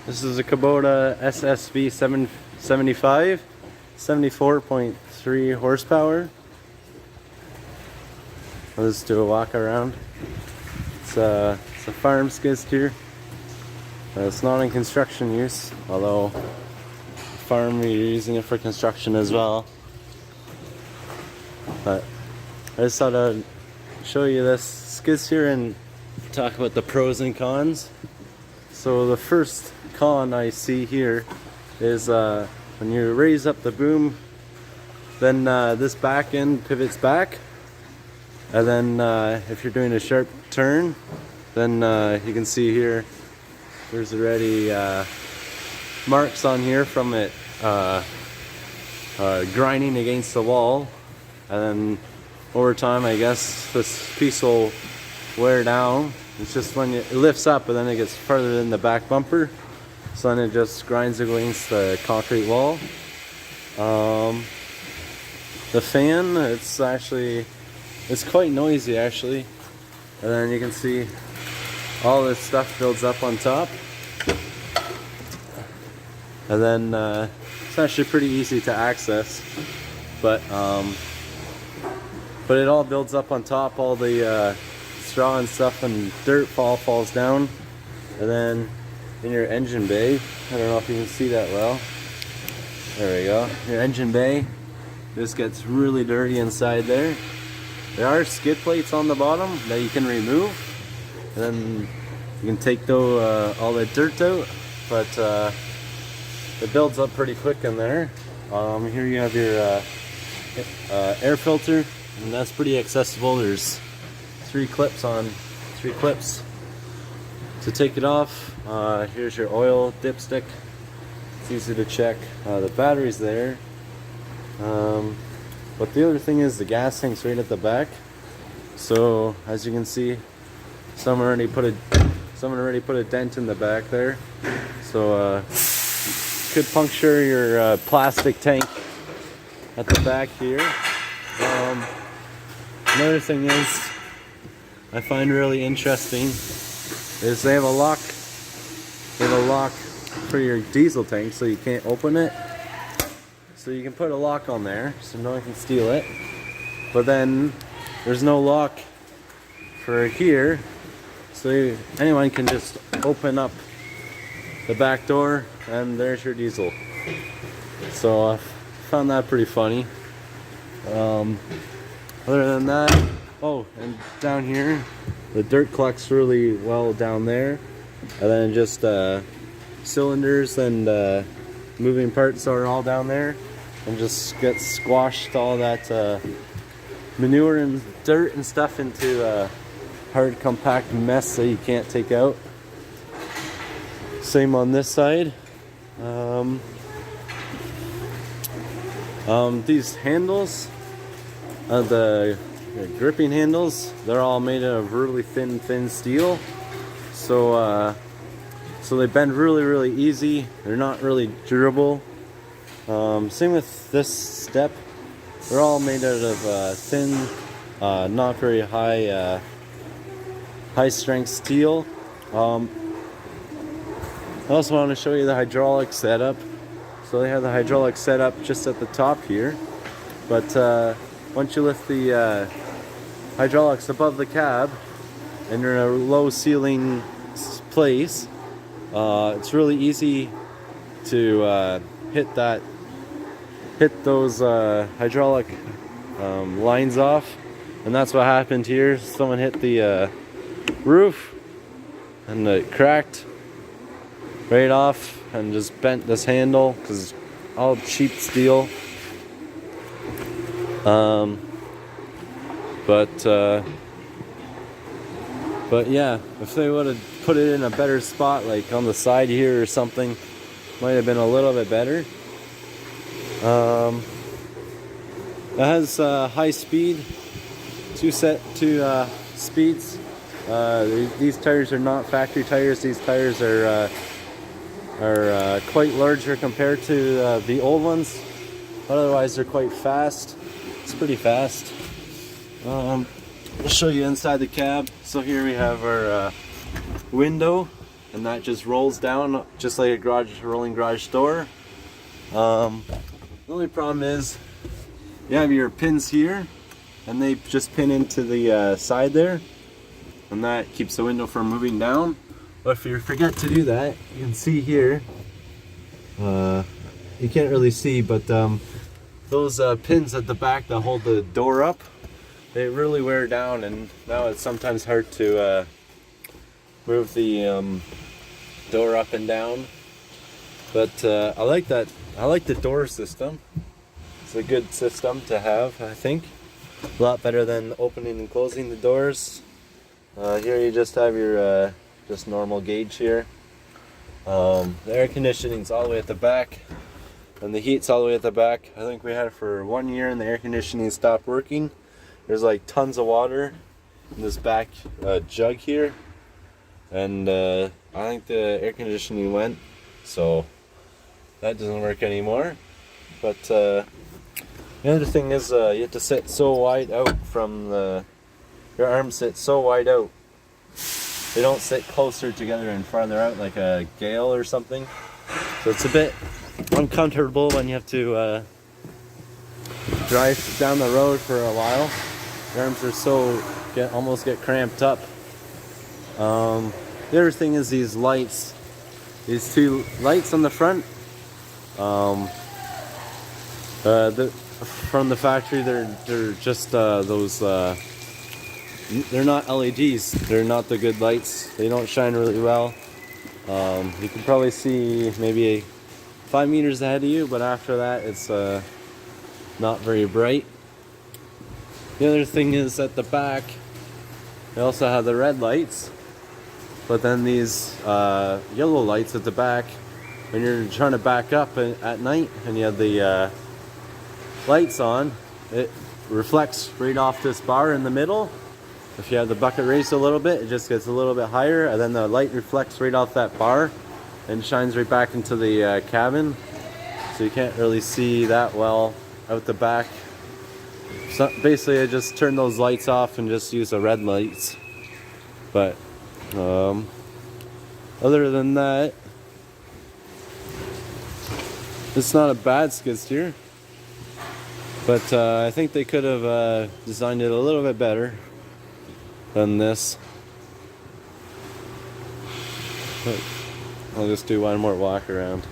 This is a Kubota SSV75, 74.3 horsepower. Let's do a walk around. It's a farm skid steer. It's not in construction use, although farm we're using it for construction as well. But I just thought I'd show you this skid steer and talk about the pros and cons. So the first con I see here is when you raise up the boom, then this back end pivots back, and then if you're doing a sharp turn, then you can see here there's already marks on here from it grinding against the wall, and then over time I guess this piece will wear down. It's just when it lifts up and then it gets further in the back bumper, so then it just grinds against the concrete wall. The fan, it's quite noisy actually, and then you can see all this stuff builds up on top, and then it's actually pretty easy to access, but it all builds up on top. All the straw and stuff and dirt falls down, and then in your engine bay, I don't know if you can see that well, there we go, your engine bay, this gets really dirty inside there. There are skid plates on the bottom that you can remove, and then you can take all the dirt out, but it builds up pretty quick in there. Here you have your air filter, and that's pretty accessible. There's three clips to take it off. Here's your oil dipstick. It's easy to check. The battery's there. But the other thing is the gas tank's right at the back. So as you can see, someone already put a dent in the back there. So could puncture your plastic tank at the back here. Another thing is I find really interesting is they have a lock for your diesel tank, so you can't open it. So you can put a lock on there so no one can steal it, but then there's no lock for here, so anyone can just open up the back door and there's your diesel. So I found that pretty funny. Other than that, oh, and down here the dirt collects really well down there, and then just cylinders and moving parts are all down there, and just get squashed all that manure and dirt and stuff into a hard compact mess that you can't take out. Same on this side. These handles, the gripping handles, they're all made of really thin steel, so they bend really easy. They're not really durable. Same with this step, they're all made out of thin, not very high strength steel. I also want to show you the hydraulic setup. So they have the hydraulic setup just at the top here, but once you lift the hydraulics above the cab and you're in a low ceiling place, it's really easy to hit those hydraulic lines off, and that's what happened here. Someone hit the roof and it cracked right off and just bent this handle because it's all cheap steel. But yeah, if they would have put it in a better spot, like on the side here or something, might have been a little bit better. It has high speed, two speeds. These tires are not factory tires. These tires are quite larger compared to the old ones, but otherwise they're quite fast. It's pretty fast. I'll show you inside the cab. So here we have our window, and that just rolls down just like a rolling garage door. The only problem is you have your pins here, and they just pin into the side there, and that keeps the window from moving down. But if you forget to do that, you can see here, you can't really see, but those pins at the back that hold the door up, they really wear down, and now it's sometimes hard to move the door up and down. But I like that. I like the door system. It's a good system to have, I think. A lot better than opening and closing the doors. Here you just have your just normal gauge here. The air conditioning's all the way at the back, and the heat's all the way at the back. I think we had it for 1 year, and the air conditioning stopped working. There's like tons of water in this back jug here, and I think the air conditioning went, so that doesn't work anymore. But the other thing is you have to sit so wide out from your arms sit so wide out. They don't sit closer together and farther out like a gale or something. So it's a bit uncomfortable when you have to drive down the road for a while. Your arms are almost get cramped up. The other thing is these lights. These two lights on the front. From the factory, they're just those. They're not LEDs. They're not the good lights. They don't shine really well. You can probably see maybe 5 meters ahead of you, but after that, it's not very bright. The other thing is at the back, they also have the red lights, but then these yellow lights at the back, when you're trying to back up at night and you have the lights on, it reflects right off this bar in the middle. If you have the bucket raised a little bit, it just gets a little bit higher, and then the light reflects right off that bar and shines right back into the cabin. So you can't really see that well out the back. So basically I just turn those lights off and just use the red lights. But other than that, it's not a bad skid steer. But I think they could have designed it a little bit better than this. But I'll just do one more walk around.